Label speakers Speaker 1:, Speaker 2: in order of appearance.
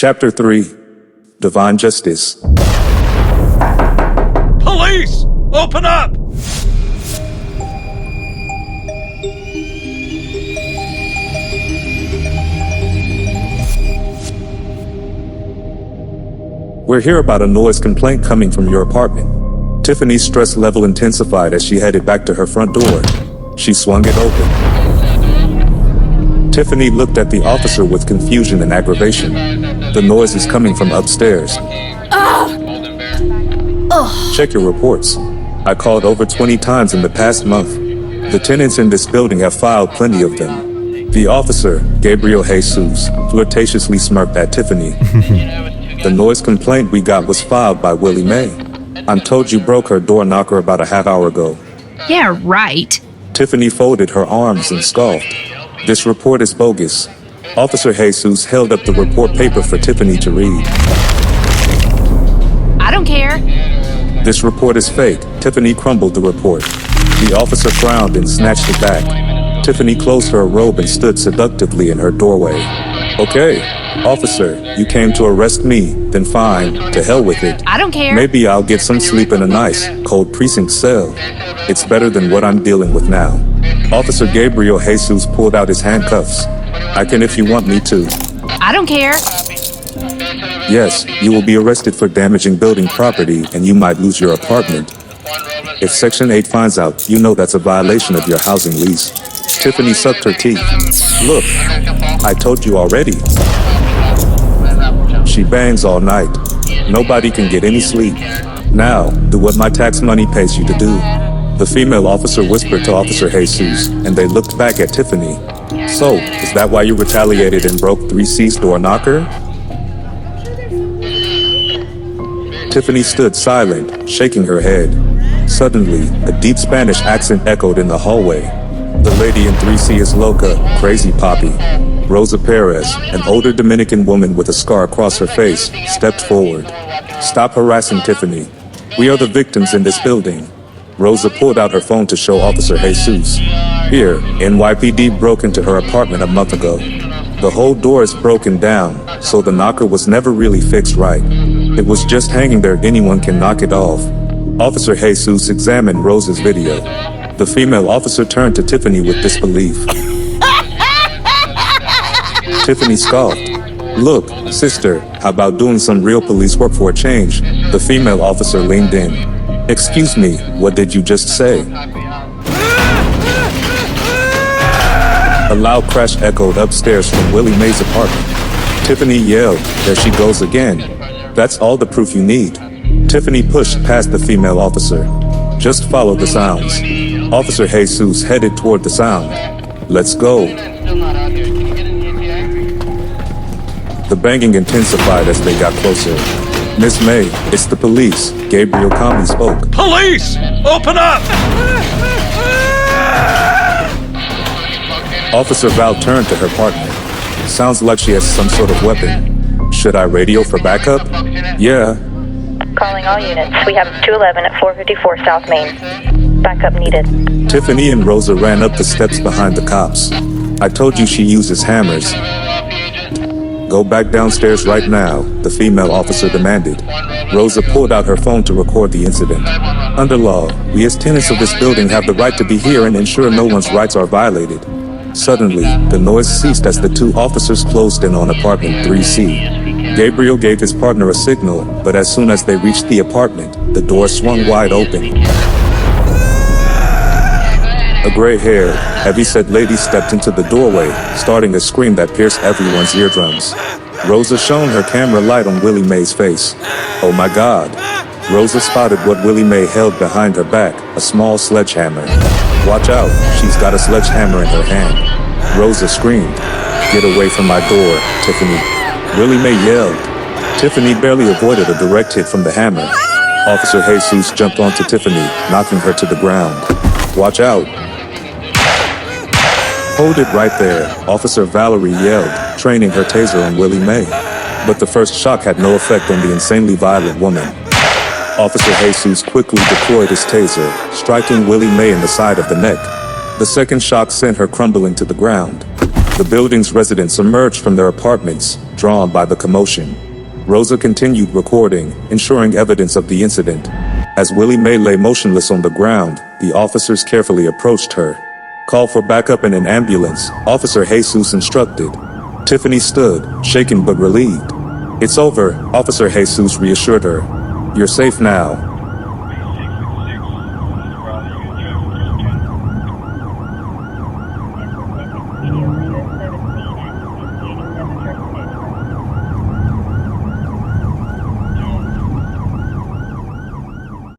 Speaker 1: Chapter 3. Divine Justice.
Speaker 2: Police! Open up!
Speaker 1: We're here about a noise complaint coming from your apartment. Tiffany's stress level intensified as she headed back to her front door. She swung it open. Tiffany looked at the officer with confusion and aggravation. The noise is coming from upstairs. Check your reports. I called over 20 times in the past month. The tenants in this building have filed plenty of them. The officer, Gabriel Jesus, flirtatiously smirked at Tiffany. The noise complaint we got was filed by Willie Mae. I'm told you broke her door knocker about a half hour ago.
Speaker 3: Yeah, right.
Speaker 1: Tiffany folded her arms and scoffed. This report is bogus. Officer Jesus held up the report paper for Tiffany to read.
Speaker 3: I don't care.
Speaker 1: This report is fake. Tiffany crumbled the report. The officer frowned and snatched it back. Tiffany closed her robe and stood seductively in her doorway. Okay, officer, you came to arrest me, then fine, to hell with it.
Speaker 3: I don't care.
Speaker 1: Maybe I'll get some sleep in a nice, cold precinct cell. It's better than what I'm dealing with now. Officer Gabriel Jesus pulled out his handcuffs. I can if you want me to.
Speaker 3: I don't care.
Speaker 1: Yes, you will be arrested for damaging building property and you might lose your apartment. If Section 8 finds out, you know that's a violation of your housing lease. Tiffany sucked her teeth. Look, I told you already. She bangs all night. Nobody can get any sleep. Now, do what my tax money pays you to do. The female officer whispered to Officer Jesus, and they looked back at Tiffany. So, is that why you retaliated and broke 3C's door knocker? Tiffany stood silent, shaking her head. Suddenly, a deep Spanish accent echoed in the hallway. The lady in 3C is loca, crazy Poppy. Rosa Perez, an older Dominican woman with a scar across her face, stepped forward. Stop harassing Tiffany. We are the victims in this building. Rosa pulled out her phone to show Officer Jesus. Here, NYPD broke into her apartment a month ago. The whole door is broken down, so the knocker was never really fixed right. It was just hanging there, anyone can knock it off. Officer Jesus examined Rosa's video. The female officer turned to Tiffany with disbelief. Tiffany scoffed. Look, sister, how about doing some real police work for a change? The female officer leaned in. Excuse me, what did you just say? A loud crash echoed upstairs from Willie Mae's apartment. Tiffany yelled, there she goes again. That's all the proof you need. Tiffany pushed past the female officer. Just follow the sounds. Officer Jesus headed toward the sound. Let's go. The banging intensified as they got closer. Miss May, it's the police. Gabriel calmly spoke.
Speaker 2: Police! Open up!
Speaker 1: Officer Val turned to her partner. Sounds like she has some sort of weapon. Should I radio for backup? Yeah.
Speaker 4: Calling all units. We have 211 at 454 South Main. Backup needed.
Speaker 1: Tiffany and Rosa ran up the steps behind the cops. I told you she uses hammers. Go back downstairs right now, the female officer demanded. Rosa pulled out her phone to record the incident. Under law, we as tenants of this building have the right to be here and ensure no one's rights are violated. Suddenly, the noise ceased as the two officers closed in on apartment 3C. Gabriel gave his partner a signal, but as soon as they reached the apartment, the door swung wide open. A gray-haired, heavy-set lady stepped into the doorway, starting a scream that pierced everyone's eardrums. Rosa shone her camera light on Willie Mae's face. Oh my God. Rosa spotted what Willie Mae held behind her back, a small sledgehammer. Watch out, she's got a sledgehammer in her hand. Rosa screamed. Get away from my door, Tiffany. Willie Mae yelled. Tiffany barely avoided a direct hit from the hammer. Officer Jesus jumped onto Tiffany, knocking her to the ground. Watch out. Hold it right there, Officer Valerie yelled, training her taser on Willie Mae. But the first shock had no effect on the insanely violent woman. Officer Jesus quickly deployed his taser, striking Willie Mae in the side of the neck. The second shock sent her crumbling to the ground. The building's residents emerged from their apartments, drawn by the commotion. Rosa continued recording, ensuring evidence of the incident. As Willie Mae lay motionless on the ground, the officers carefully approached her. "Call for backup and an ambulance," Officer Jesus instructed. Tiffany stood, shaken but relieved. "It's over," Officer Jesus reassured her. "You're safe now."